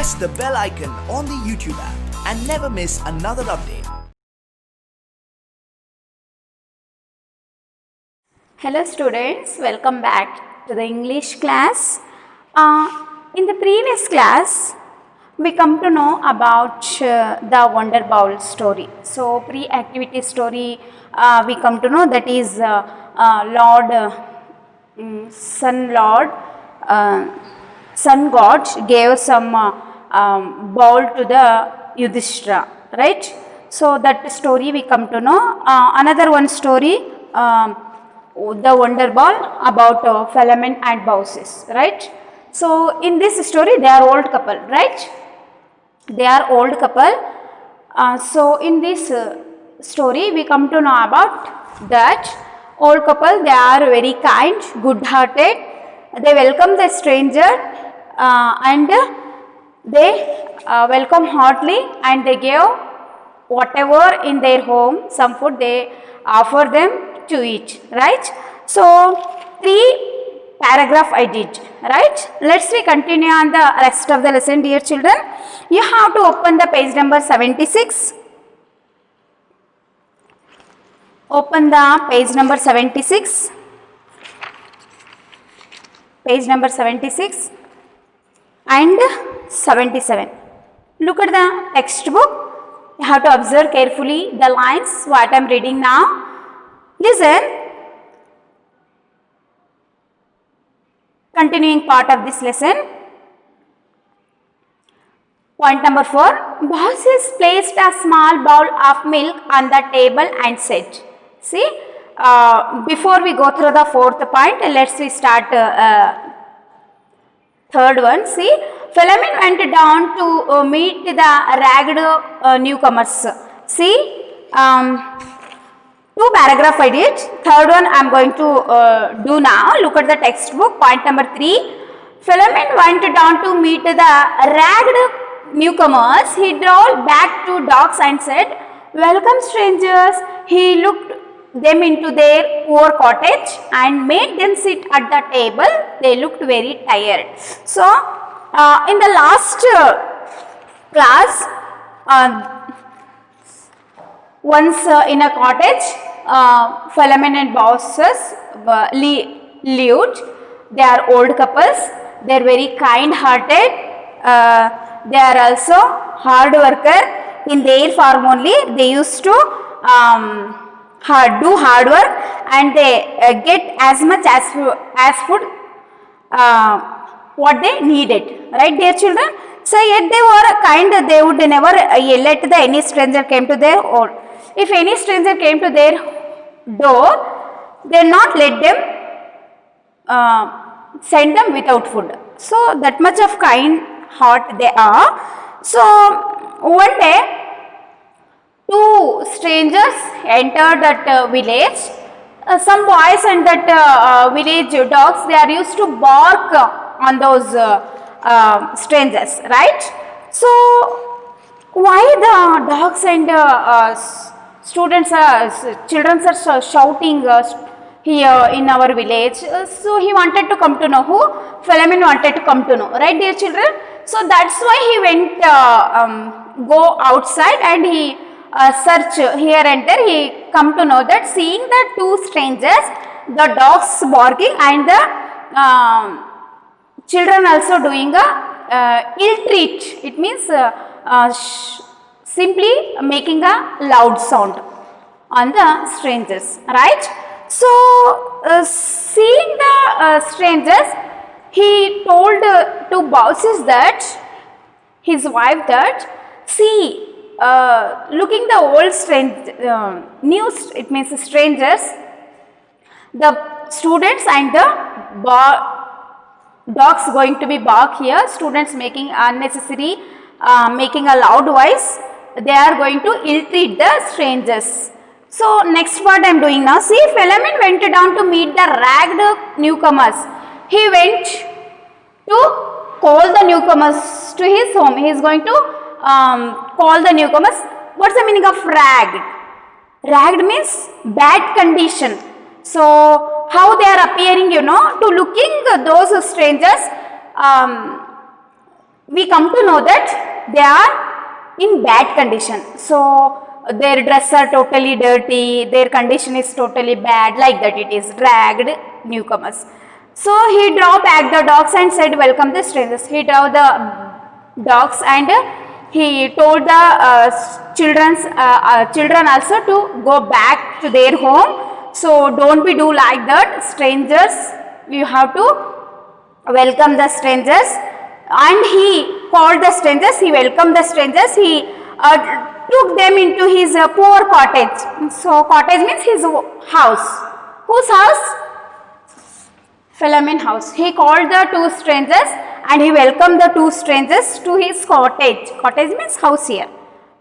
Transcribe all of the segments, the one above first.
press the bell icon on the YouTube app and never miss another update. Hello students, welcome back to the English class. In the previous class, we come to know about the Wonder Bowl story. So, pre-activity story we come to know that is Sun God gave some bowl to the Yudhishthira, right? So, that story we come to know. Another one story, the Wonder Ball about Philemon and Baucis, right? So, in this story they are old couple, right? They are old couple. So, in this story we come to know about that old couple. They are very kind, good hearted. They welcome the stranger and they welcome heartily, and they give whatever in their home, some food they offer them to eat, right? So, 3 paragraph I did, right? Let's we continue on the rest of the lesson, dear children. You have to open the page number 76. Open the page number 76. Page number 76 and 77. Look at the textbook. You have to observe carefully the lines what I am reading now. Listen. Continuing part of this lesson. Point number 4. Baucis placed a small bowl of milk on the table and said, see, before we go through the 4th point, let's we start 3rd one. See, Philemon went down to meet the ragged newcomers. See, 2 paragraph I did. 3rd one I am going to do now. Look at the textbook. Point number 3. Philemon went down to meet the ragged newcomers. He drove back to docks and said, "Welcome, strangers." He looked them into their poor cottage and made them sit at the table. They looked very tired. So, in the last class, once in a cottage, Philemon and Baucis lived. They are old couples. They are very kind-hearted. They are also hard worker. In their farm only, they used to do hard work, and they get as much as food what they needed, right, dear children? So, yet they were kind. They would never let any stranger came to their door. If any stranger came to their door, they not let them send them without food. So, that much of kind heart they are. So, one day 2 strangers entered that village. Some boys and that village dogs, they are used to bark on those strangers, right? So, why the dogs and children are shouting here in our village? So, he wanted to come to know, who? Philemon wanted to come to know, right, dear children? So, that's why he went go outside and he search here and there. He come to know that seeing the 2 strangers, the dogs barking and the children also doing a ill treat. It means simply making a loud sound on the strangers, right? So, seeing the strangers, he told to Baucis that, his wife that, see, looking the old it means strangers, the students and the dogs going to be bark here, students making unnecessary, making a loud voice, they are going to ill-treat the strangers. So, next part I am doing now. See, Philemon went down to meet the ragged newcomers. He went to call the newcomers to his home. He is going to call the newcomers. What's the meaning of ragged? Ragged means bad condition. So, how they are appearing, to looking those strangers, we come to know that they are in bad condition. So their dress are totally dirty, their condition is totally bad, like that it is dragged newcomers. So he drove back the dogs and said, welcome the strangers. He drove the dogs and he told the children also to go back to their home. So don't be do like that, strangers, you have to welcome the strangers. And he called the strangers, he welcomed the strangers, he took them into his poor cottage. So cottage means his house. Whose house? Philemon house. He called the two strangers and he welcomed the two strangers to his cottage. Cottage means house here.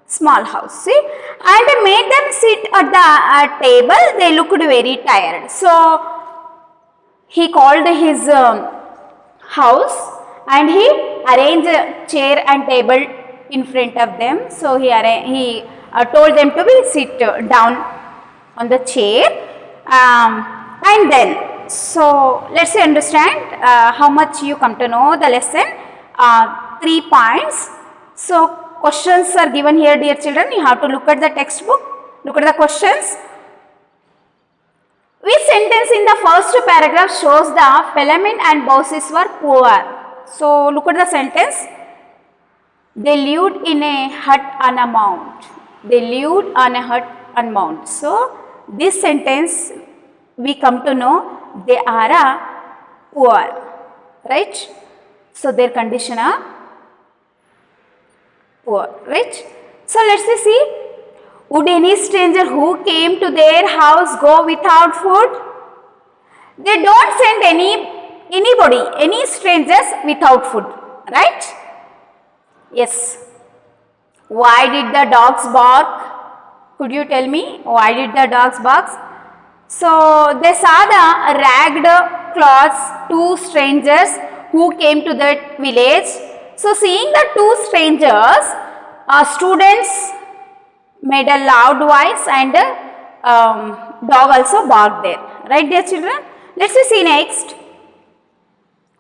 Small house, see, and made them sit at the table. They looked very tired. So he called his house and he arranged a chair and table in front of them. So he told them to be sit down on the chair, and then, so let's understand how much you come to know the lesson. 3 points. So questions are given here, dear children. You have to look at the textbook, look at the questions. Which sentence in the first paragraph shows the Philemon and Baucis were poor? So look at the sentence. They lived in a hut on a mount. They lived on a hut on mount. So this sentence we come to know they are poor, right? So their condition are poor, right? So let's see. Would any stranger who came to their house go without food? They don't send any strangers without food, right? Yes. Why did the dogs bark? Could you tell me why did the dogs bark? So they saw the ragged clothes, two strangers who came to that village. So seeing the two strangers, students made a loud voice and dog also barked there. Right, dear children? Let's see next.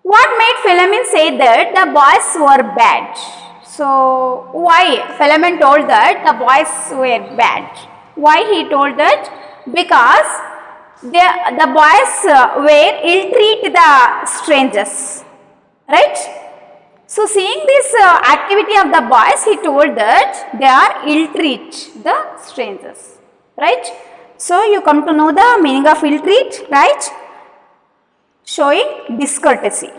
What made Philemon say that the boys were bad? So why Philemon told that the boys were bad? Why he told that? Because the boys were ill-treat the strangers. Right? So seeing this activity of the boys, he told that they are ill-treat the strangers, right? So you come to know the meaning of ill-treat, right? Showing discourtesy,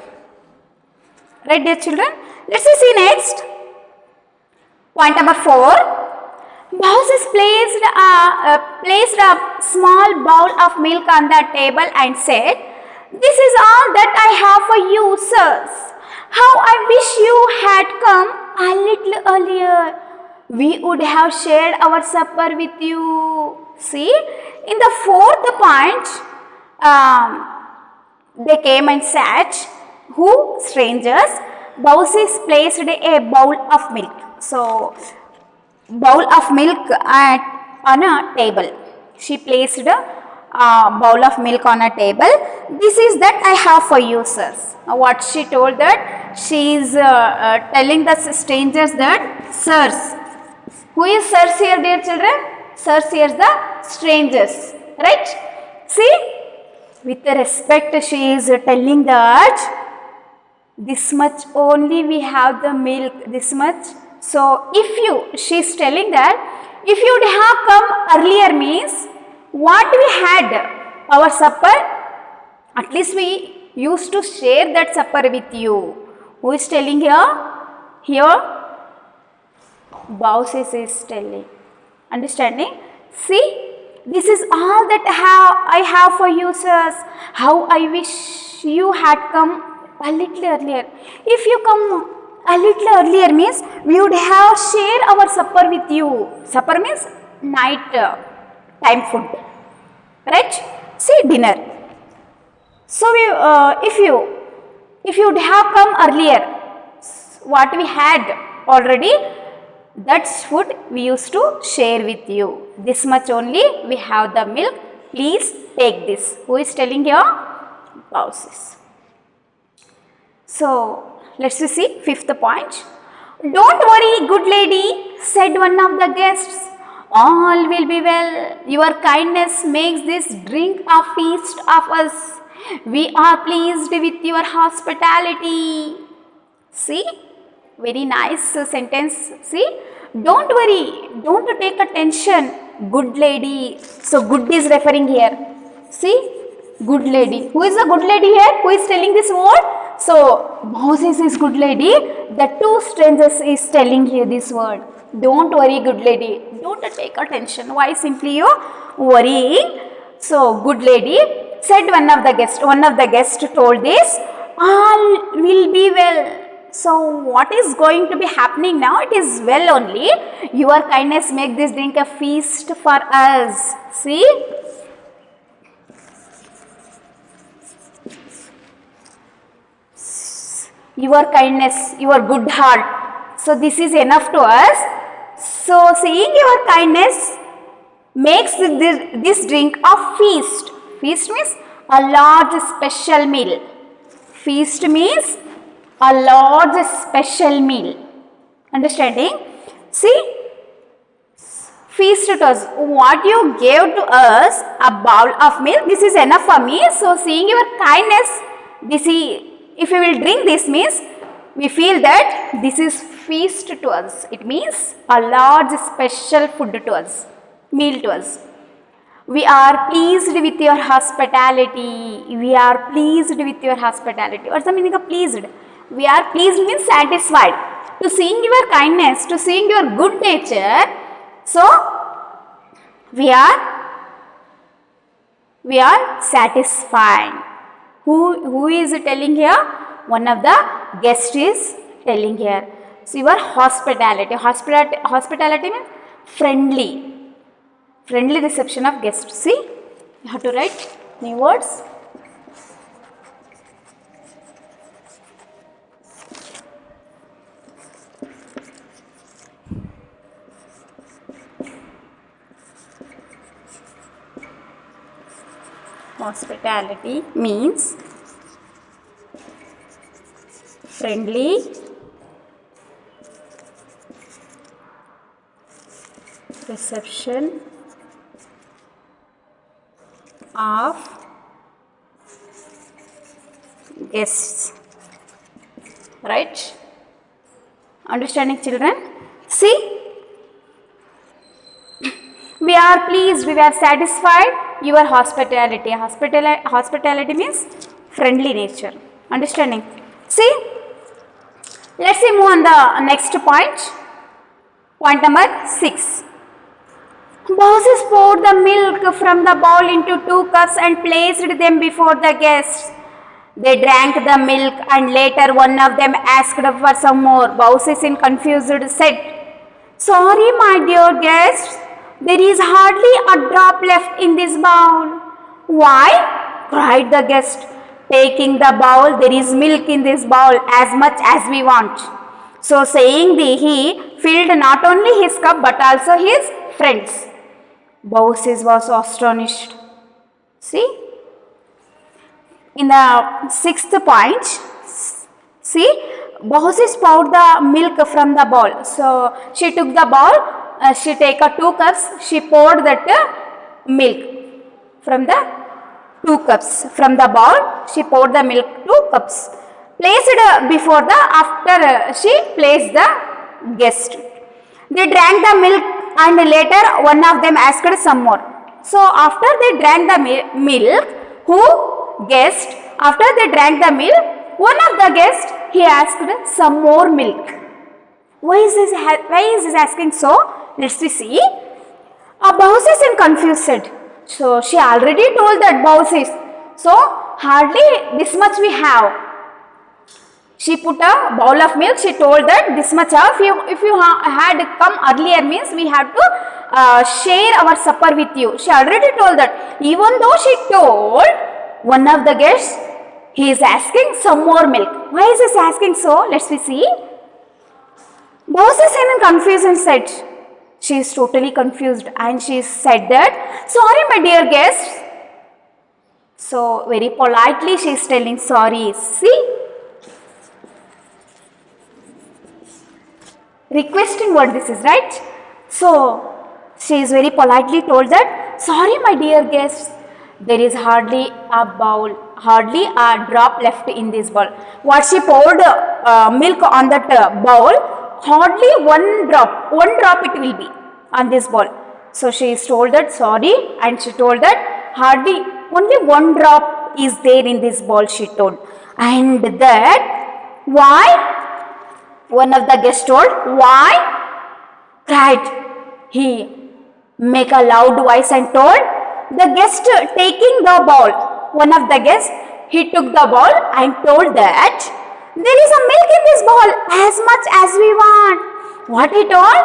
right, dear children? Let's see next. Point number 4. Baucis placed a small bowl of milk on the table and said, "This is all that I have for you, sirs. How I wish you had come a little earlier. We would have shared our supper with you." See, in the 4th point, they came and sat. Who? Strangers. Baucis placed a bowl of milk. So, bowl of milk on a table. She placed a bowl of milk on a table. "This is that I have for you, sirs." What she told that? She is telling the strangers that, sirs. Who is sirs here, dear children? Sirs here is the strangers, right? See, with respect she is telling that this much only we have the milk, this much. So she is telling that if you would have come earlier means what we had, our supper, at least we used to share that supper with you. Who is telling here? Here, Baucis is telling. Understanding? See, this is all that I have for you, sirs. How I wish you had come a little earlier. If you come a little earlier means we would have shared our supper with you. Supper means night time food, right? See, dinner. So if you would have come earlier, what we had already, that's food we used to share with you. This much only we have the milk. Please take this. Who is telling here? Baucis. So Let's see fifth point. Don't worry, good lady, said one of the guests. All will be well. Your kindness makes this drink a feast of us. We are pleased with your hospitality. See, very nice sentence. See, don't worry, don't take a tension, good lady. So, good is referring here. See, good lady. Who is the good lady here? Who is telling this word? So, Moses is good lady. The two strangers is telling here this word. Don't worry, good lady. Don't take attention. Why simply you worrying? So, good lady said one of the guests. One of the guests told this. All will be well. So, what is going to be happening now? It is well only. Your kindness make this drink a feast for us. See? Your kindness, your good heart. So, this is enough to us. So, seeing your kindness makes this drink a feast. Feast means a large special meal. Feast means a large special meal. Understanding? See? Feast to us. What you gave to us, a bowl of milk, this is enough for me. So, seeing your kindness, this is, if we will drink this means, we feel that this is feast to us. It means a large special food to us, meal to us. We are pleased with your hospitality. We are pleased with your hospitality. What's the meaning of pleased? We are pleased means satisfied. To seeing your kindness, to seeing your good nature. So, we are satisfied. Who is telling here? One of the guests is telling here. So, your hospitality. Hospitality means friendly. Friendly reception of guests. See? You have to write new words. Hospitality means friendly reception of guests. Right? Understanding, children? See? We are pleased, we are satisfied. Your hospitality. Hospitality means friendly nature. Understanding? See? Let's see move on the next point. Point number 6. Moses poured the milk from the bowl into 2 cups and placed them before the guests. They drank the milk and later one of them asked for some more. Moses in confused said, "Sorry, my dear guests. There is hardly a drop left in this bowl." "Why?" cried the guest. "Taking the bowl, there is milk in this bowl as much as we want." So saying he filled not only his cup but also his friends. Moses was astonished. See? In the 6th point, see, Moses poured the milk from the bowl. So she took the bowl. She take 2 cups, she poured that milk from the 2 cups. From the bowl, she poured the milk 2 cups. Placed before the, after she placed the guest. They drank the milk and later one of them asked some more. So after they drank the milk, who guest, after they drank the milk, one of the guests, he asked some more milk. Why is this asking so? Let's see. Moses in confused said. So she already told that Moses. So hardly this much we have. She put a bowl of milk. She told that this much of. If you had come earlier means we have to share our supper with you. She already told that. Even though she told, one of the guests, he is asking some more milk. Why is he asking so? Let's see. Moses in confusion said. She is totally confused and she said that, "Sorry, my dear guests." So very politely she is telling sorry. See? requesting word this is, right? So she is very politely told that, sorry my dear guests, there is hardly a bowl, hardly a drop left in this bowl. What she poured milk on that bowl, hardly one drop it will be on this bowl. So she is told that sorry, and she told that hardly only one drop is there in this bowl, she told. And that why? One of the guests told, why? Cried he, make a loud voice and told. The guest taking the bowl, one of the guests, he took the bowl and told that there is a milk in this bowl as much as we want. What he told?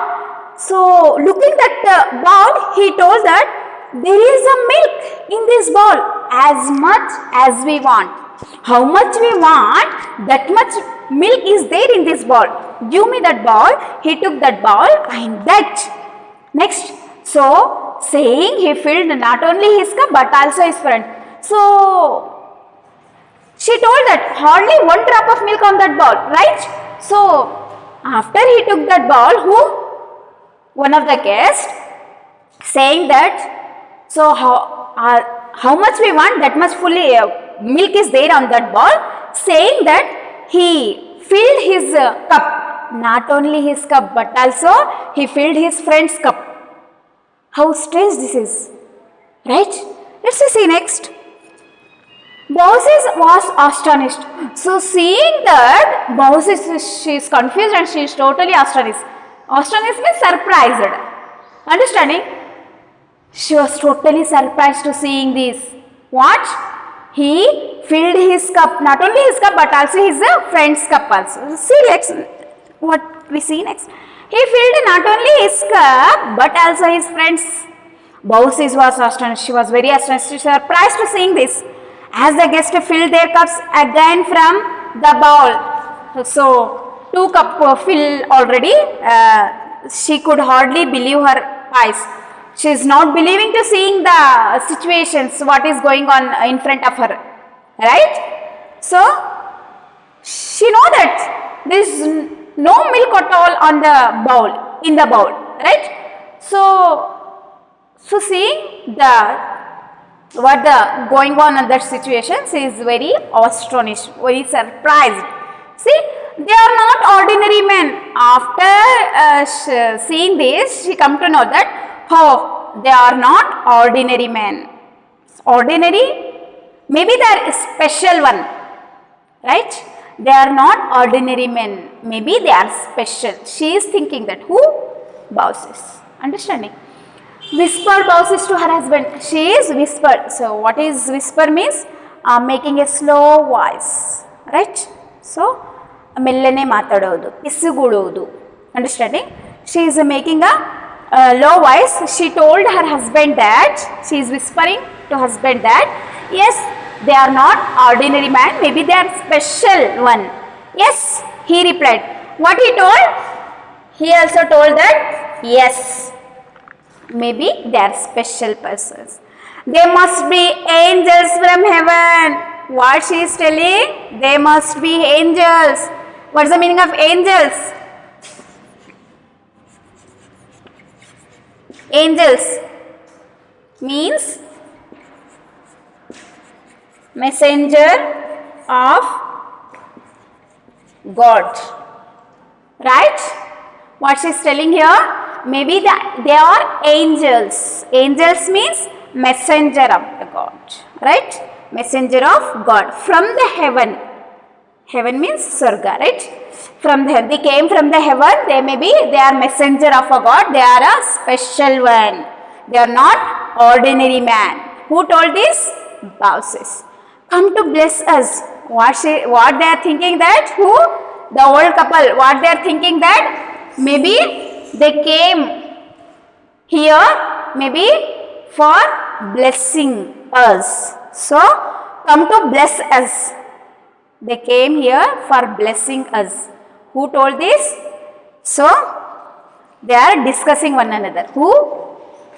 So looking at the bowl, he told that there is a milk in this bowl as much as we want. How much we want, that much milk is there in this bowl. Give me that bowl. He took that bowl and that. Next, so saying he filled not only his cup but also his friend. So she told that hardly one drop of milk on that bowl, right? So after he took that bowl, who? One of the guests saying that, so how much we want, that much fully milk is there on that bowl. Saying that he filled his cup, not only his cup but also he filled his friend's cup. How strange this is, right? Let's see next. Baucis was astonished. So seeing that, Baucis, she is confused and she is totally astonished. Astonished means surprised. Understanding? She was totally surprised to seeing this. What? He filled his cup, not only his cup but also his friend's cup also. See next, what we see next. He filled not only his cup but also his friend's. Baucis was astonished. She was very astonished, surprised to seeing this. As the guests filled their cups again from the bowl. So 2 cups filled already. She could hardly believe her eyes. She is not believing to seeing the situations, what is going on in front of her, right? So she know that there is no milk at all on the bowl, in the bowl, right? So seeing the what the going on in that situation, she is very astonished, very surprised. See, they are not ordinary men. After seeing this, she come to know that, oh, they are not ordinary men. Ordinary, maybe they are a special one, right? They are not ordinary men. Maybe they are special. She is thinking that. Who? Baucis. Understanding? Whispered Baucis to her husband. She is whispered. So what is whisper means? Making a slow voice, right? So ಮೆಲ್ಲನೆ ಮಾತಾಡೋದು, ಪಿಸುಗುಡುವುದು. Understanding? She is making a low voice. She told her husband that, she is whispering to husband that, yes, they are not ordinary man, maybe they are special one. Yes, he replied. What he told? He also told that, yes, maybe they are special persons. They must be angels from heaven. What she is telling? They must be angels. What is the meaning of angels? Angels means messenger of God, right? What she is telling here? Maybe they are angels. Angels means messenger of the God, right? Messenger of God from the heaven. Heaven means Sarga, right? From the heaven. They came from the heaven. They are messenger of a God. They are a special one. They are not ordinary man. Who told this? Baucis. Come to bless us. What they are thinking that? Who? The old couple. What they are thinking that? Maybe they came here maybe for blessing us. So come to bless us. They came here for blessing us. Who told this? So they are discussing one another. Who?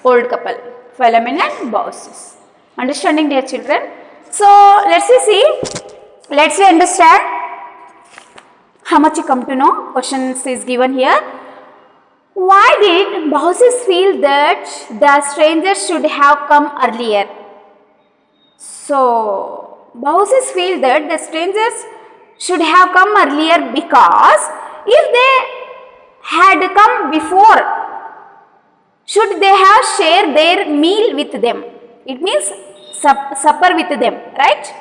Old couple, Philemon and Baucis. Understanding, dear children? So let's understand how much you come to know. Questions is given here. Why did bosses feel that the strangers should have come earlier? So, bosses feel that the strangers should have come earlier because if they had come before, should they have shared their meal with them? It means supper with them, right?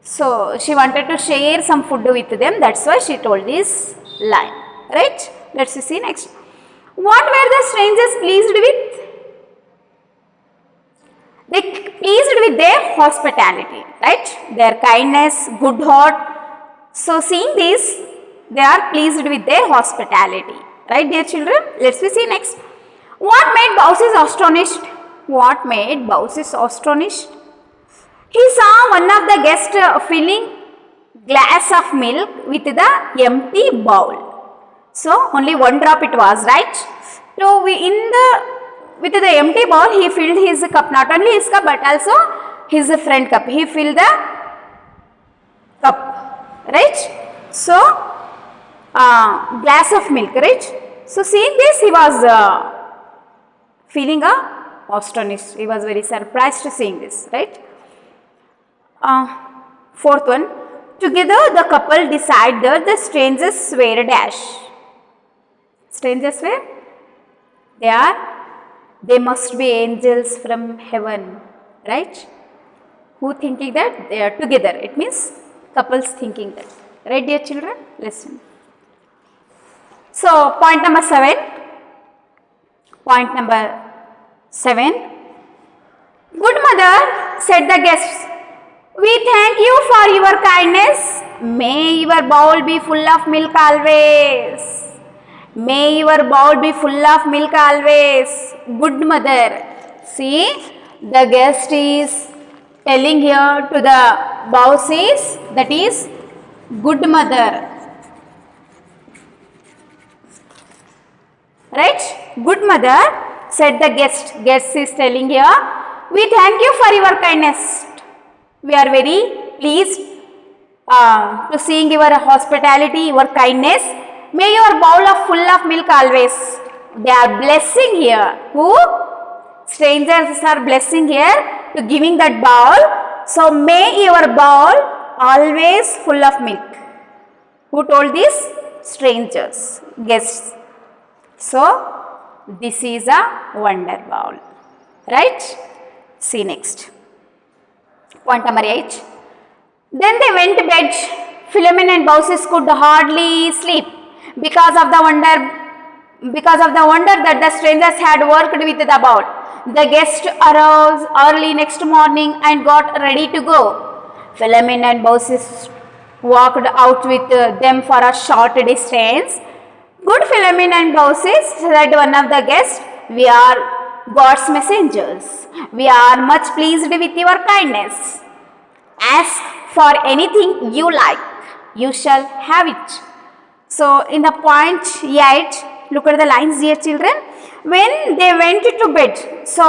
So, she wanted to share some food with them, that's why she told this line, right? Let's see next. What were the strangers pleased with? They pleased with their hospitality, right? Their kindness, good heart. So, seeing this, they are pleased with their hospitality, right, dear children? Let's see next. What made bosses astonished? What made bosses astonished? He saw one of the guests filling glass of milk with the empty bowl. So only one drop it was, right? So with the empty bowl he filled his cup, not only his cup but also his friend cup. He filled the cup, right? So glass of milk, right? So seeing this he was feeling astonished. He was very surprised to seeing this, right? Fourth one. Together the couple decided that the strangers were dash. Strangers were? They must be angels from heaven, right? Who thinking that? They are together. It means couples thinking that. Right, dear children? Listen. So, point number 7. Point number 7. Good mother, said the guests, we thank you for your kindness. May your bowl be full of milk always. May your bowl be full of milk always. Good mother. See, the guest is telling here to the bosses, that is good mother. Right? Good mother, said the guest. Guest is telling here, we thank you for your kindness. We are very pleased to seeing your hospitality, your kindness. May your bowl of full of milk always. They are blessing here. Who? Strangers are blessing here to giving that bowl. So may your bowl always full of milk. Who told this? Strangers, guests. So this is a wonder bowl. Right? See next. Point number 8. Then they went to bed. Philemon and Baucis could hardly sleep because of the wonder that the strangers had worked with the bowl. The guest arose early next morning and got ready to go. Philemon and Baucis walked out with them for a short distance. Good Philemon and Baucis, said one of the guests, we are God's messengers. We are much pleased with your kindness. Ask for anything you like. You shall have it. So, in the point 8, look at the lines, dear children. When they went to bed, so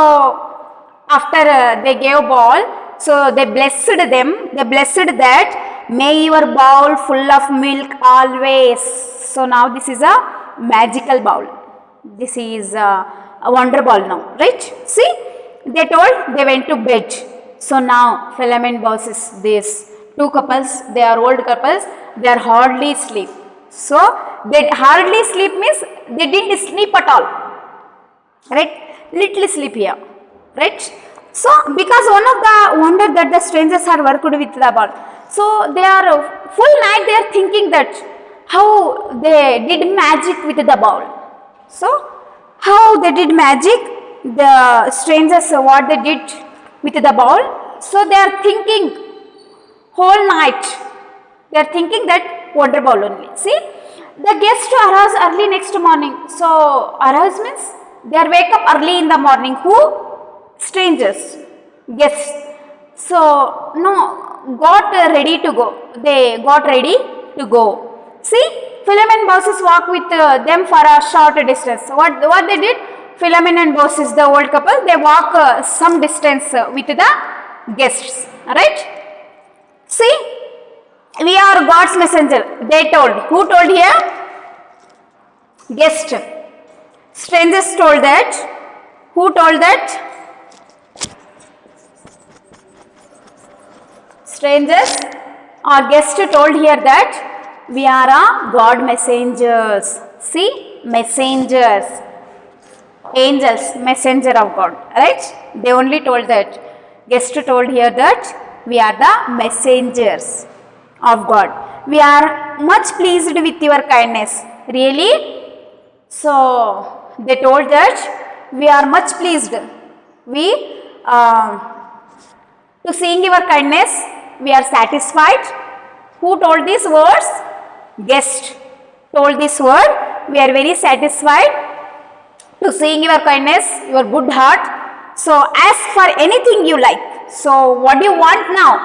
after they gave bowl, so they blessed them. They blessed that, may your bowl full of milk always. So, now this is a magical bowl. This is a wonder bowl now, right? See, they told they went to bed. So now Philemon and Baucis, these two couples, they are old couples, they are hardly sleep. So they hardly sleep means they didn't sleep at all, right? Little sleep here, right? So because one of the wonder that the strangers are worked with the bowl. So they are full night they are thinking that how they did magic with the bowl. So how they did magic, the strangers what they did with the bowl. So they are thinking whole night. They are thinking that wonder bowl only. See, the guests arouse early next morning. So arouse means they are wake up early in the morning. Who? Strangers, guests. So no, got ready to go. They got ready to go. See, Philemon and Baucis walk with them for a short distance. What they did? Philemon and Baucis, the old couple, they walk some distance with the guests. Alright? See, we are God's messenger. They told. Who told here? Guest. Strangers told that. Who told that? Strangers or guest told here that we are a God messengers. See, messengers, angels, messenger of God, right? They only told that. Guest told here that we are the messengers of God. We are much pleased with your kindness. Really? So they told that we are much pleased. We to seeing your kindness, we are satisfied. Who told these words? Guest told this word. We are very satisfied to seeing your kindness, your good heart. So ask for anything you like. So what do you want now?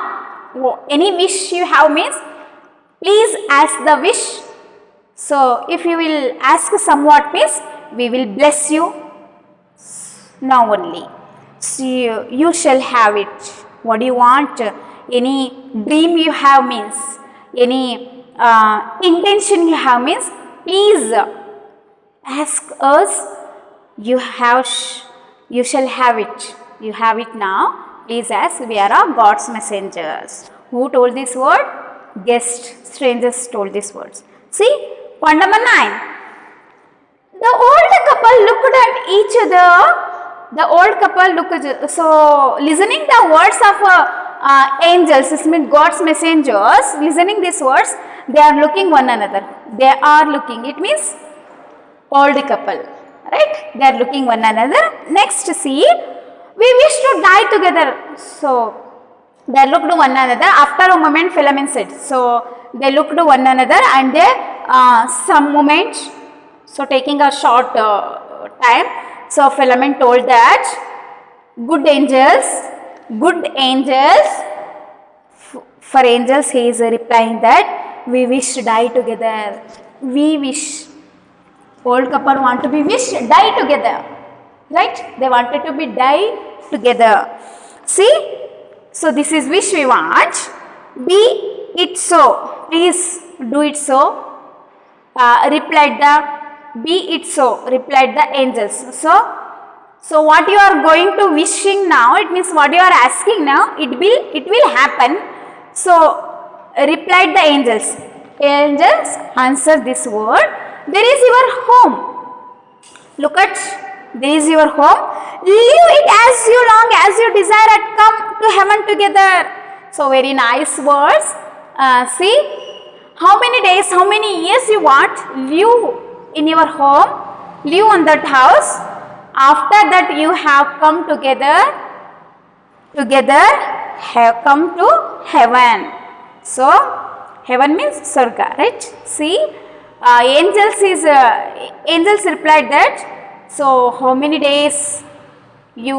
Any wish you have means, please ask the wish. So if you will ask somewhat means, we will bless you now only. So you shall have it. What do you want? Any dream you have means, any intention you have means, please ask us. You shall have it. You have it now. Please ask. We are God's messengers. Who told this word? Guest, strangers told these words. See, point number 9. The old couple looked at each other. The old couple looked. So, listening the words of angels, this means God's messengers. Listening these words, they are looking one another. They are looking. It means old couple, right? They are looking one another. Next, see, we wish to die together. So they looked one another. After a moment, Philemon said. So they looked one another, and they some moment. So taking a short time. So Philemon told that good angels. For angels, he is replying that we wish to die together. We wish. Old couple want to be wish die together, right? They wanted to be die together. See, so this is wish we want. Be it so. Please do it so. Replied the be it so. Replied the angels. So what you are going to wishing now? It means what you are asking now. It will happen. So replied the angels. Angels answer this word. There is your home. Look at, there is your home. Live it as you long as you desire and come to heaven together. So very nice words. See, how many days, how many years you want, live in your home, live on that house. After that you have come together have come to heaven. So heaven means Sarga, right? See, angels replied that. So how many days you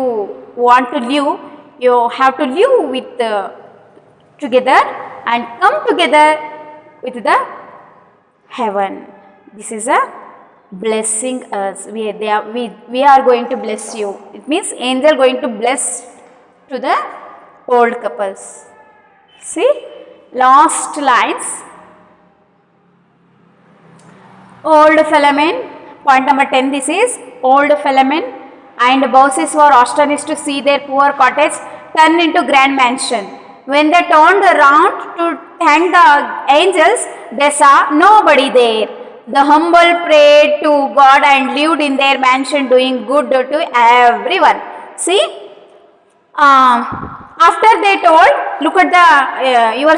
want to live? You have to live with together and come together with the heaven. This is a blessing us. We are going to bless you. It means angel going to bless to the old couples. See, last lines. Old Philemon, point number 10, this is old Philemon and bosses were astonished to see their poor cottage turned into grand mansion. When they turned around to thank the angels, they saw nobody there. The humble prayed to God and lived in their mansion doing good to everyone. See, after they told, look at the your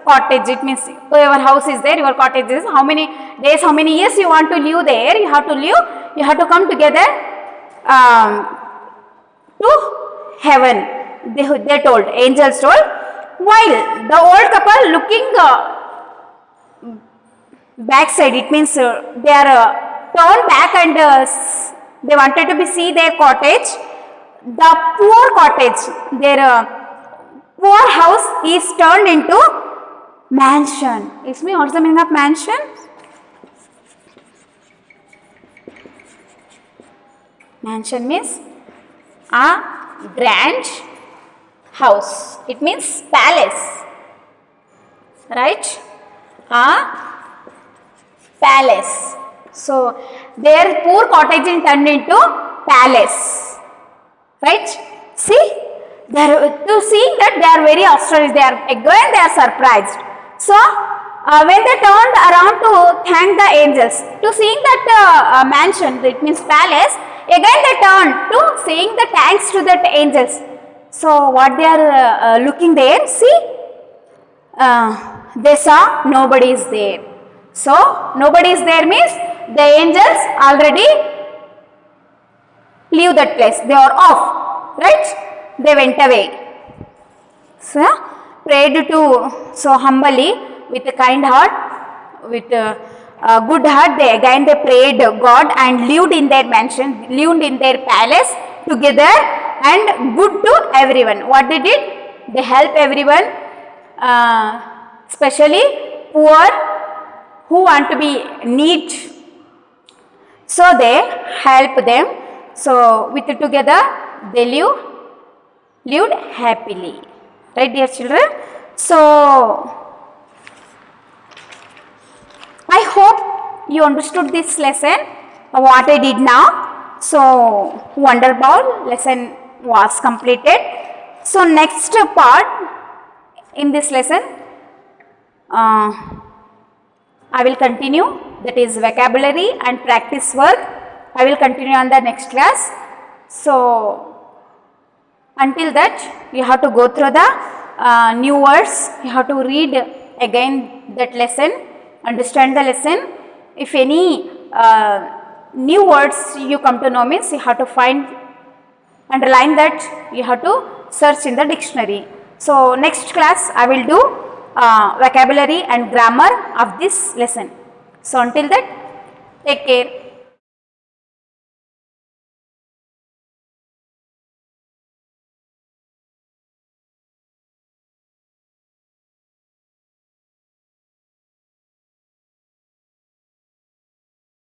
cottage, it means your house is there, your cottage is, how many days, how many years you want to live there, you have to live, you have to come together to heaven. They told, angels told, while the old couple looking backside, it means they are turned back and they wanted to see their cottage. The poor cottage, their poor house is turned into mansion. It's me, what's the meaning of mansion? Mansion means a grand house. It means palace, right? A palace. So their poor cottage is turned into palace, right? See, they are to seeing that they are very astonished. They are again they are surprised. So when they turned around to thank the angels, to seeing that mansion, it means palace, again they turned to saying the thanks to that angels. So what they are looking there, see, they saw nobody is there. So nobody is there means the angels already leave that place. They are off, right? They went away. So prayed to, so humbly, with a kind heart, with a good heart, they prayed God and lived in their mansion, lived in their palace together and good to everyone. What they did? They help everyone, especially poor who want to be neat. So they help them. So with together they lived happily. Right, dear children? So I hope you understood this lesson, what I did now. So Wonder Ball lesson was completed. So next part in this lesson, I will continue, that is vocabulary and practice work. I will continue on the next class. So until that, you have to go through the new words. You have to read again that lesson, understand the lesson. If any new words you come to know means you have to find, underline that, you have to search in the dictionary. So next class I will do vocabulary and grammar of this lesson. So until that, take care.